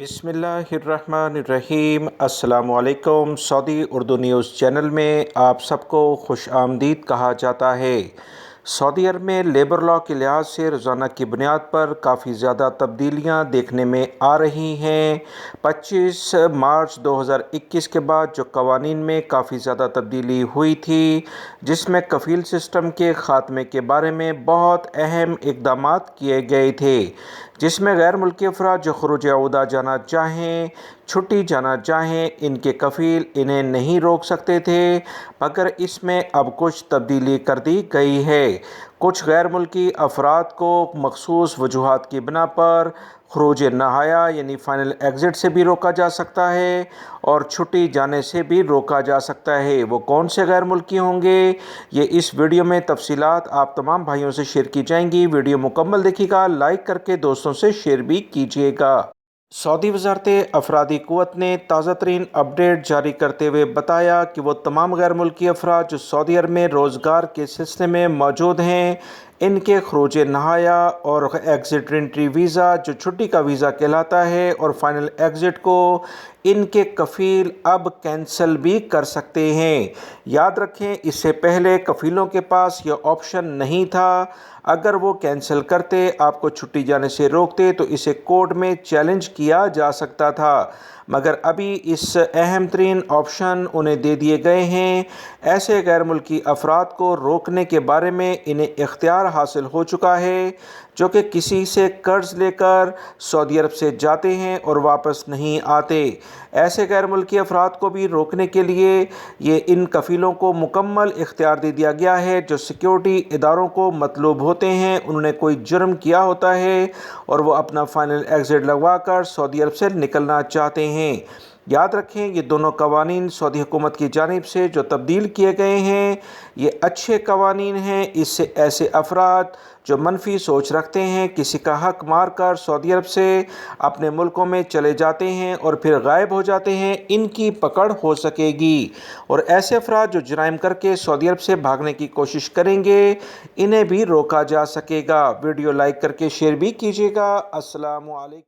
बिस्मिल्लाहिर्रहमानिर्रहीम। अस्सलामुअलैकुम। Saudi Urdu news channel में आप सबको खुश आमदीद कहा जाता है। सऊदी अरब में लेबर लॉ के लिहाज से रोज़ाना की बुनियाद पर काफ़ी ज़्यादा तब्दीलियाँ देखने में आ रही हैं। 25 मार्च 2021 के बाद जो कवानीन में काफ़ी ज़्यादा तब्दीली हुई थी, जिसमें कफ़ील सिस्टम के ख़ात्मे के बारे में बहुत अहम इक़दामात किए गए थे, जिसमें गैर मुल्की अफराद जो ख़ुरूज अहदा जाना चाहें, छुट्टी जाना चाहें, इनके कफ़ील इन्हें नहीं रोक सकते थे, मगर इसमें अब कुछ तब्दीली कर दी गई है। कुछ गैर मुल्की अफराद को मखसूस वजूहात की बिना पर ख़ुरूज नहाया यानी फ़ाइनल एग्ज़िट से भी रोका जा सकता है और छुट्टी जाने से भी रोका जा सकता है। वो कौन से गैर मुल्की होंगे, ये इस वीडियो में तफसीलात आप तमाम भाइयों से शेयर की जाएंगी। वीडियो मुकम्मल देखिएगा, लाइक करके दोस्तों से शेयर भी कीजिएगा। सऊदी वज़ारत अफरादी क़ुव्वत ने ताज़ा तरीन अपडेट जारी करते हुए बताया कि वो तमाम गैर मुल्की अफराद जो सऊदी अरब में रोज़गार के सिलसिले में मौजूद हैं, इनके ख़ुरूज नहाया और एग्ज़िट एंट्री वीज़ा जो छुट्टी का वीज़ा कहलाता है और फ़ाइनल एग्ज़िट को इनके कफ़ील अब कैंसिल भी कर सकते हैं। याद रखें, इससे पहले कफ़ीलों के पास यह ऑप्शन नहीं था। अगर वो कैंसिल करते, आपको छुट्टी जाने से रोकते, तो इसे कोर्ट में चैलेंज किया जा सकता था, मगर अभी इस अहम तरीन ऑप्शन उन्हें दे दिए गए हैं। ऐसे गैर मुल्की अफराद को रोकने के बारे में इन्हें इख्तियार हासिल हो चुका है जो कि किसी से कर्ज़ लेकर सऊदी अरब से जाते हैं और वापस नहीं आते। ऐसे गैर मुल्की अफराद को भी रोकने के लिए ये इन कफ़ीलों को मुकम्मल इख्तियार दे दिया गया है जो सिक्योरिटी इदारों को मतलूब होते हैं। उन्होंने कोई जुर्म किया होता है और वो अपना फ़ाइनल एग्ज़िट लगवा कर सऊदी अरब से निकलना चाहते हैं। याद रखें, ये दोनों कवानीन सऊदी हुकूमत की जानिब से जो तब्दील किए गए हैं, ये अच्छे कवानीन हैं। इससे ऐसे अफराद जो मनफी सोच रखते हैं, किसी का हक मार कर सऊदी अरब से अपने मुल्कों में चले जाते हैं और फिर गायब हो जाते हैं, इनकी पकड़ हो सकेगी। और ऐसे अफराद जो जराइम करके सऊदी अरब से भागने की कोशिश करेंगे, इन्हें भी रोका जा सकेगा। वीडियो लाइक करके शेयर भी कीजिएगा। अस्सलामु अलैकुम।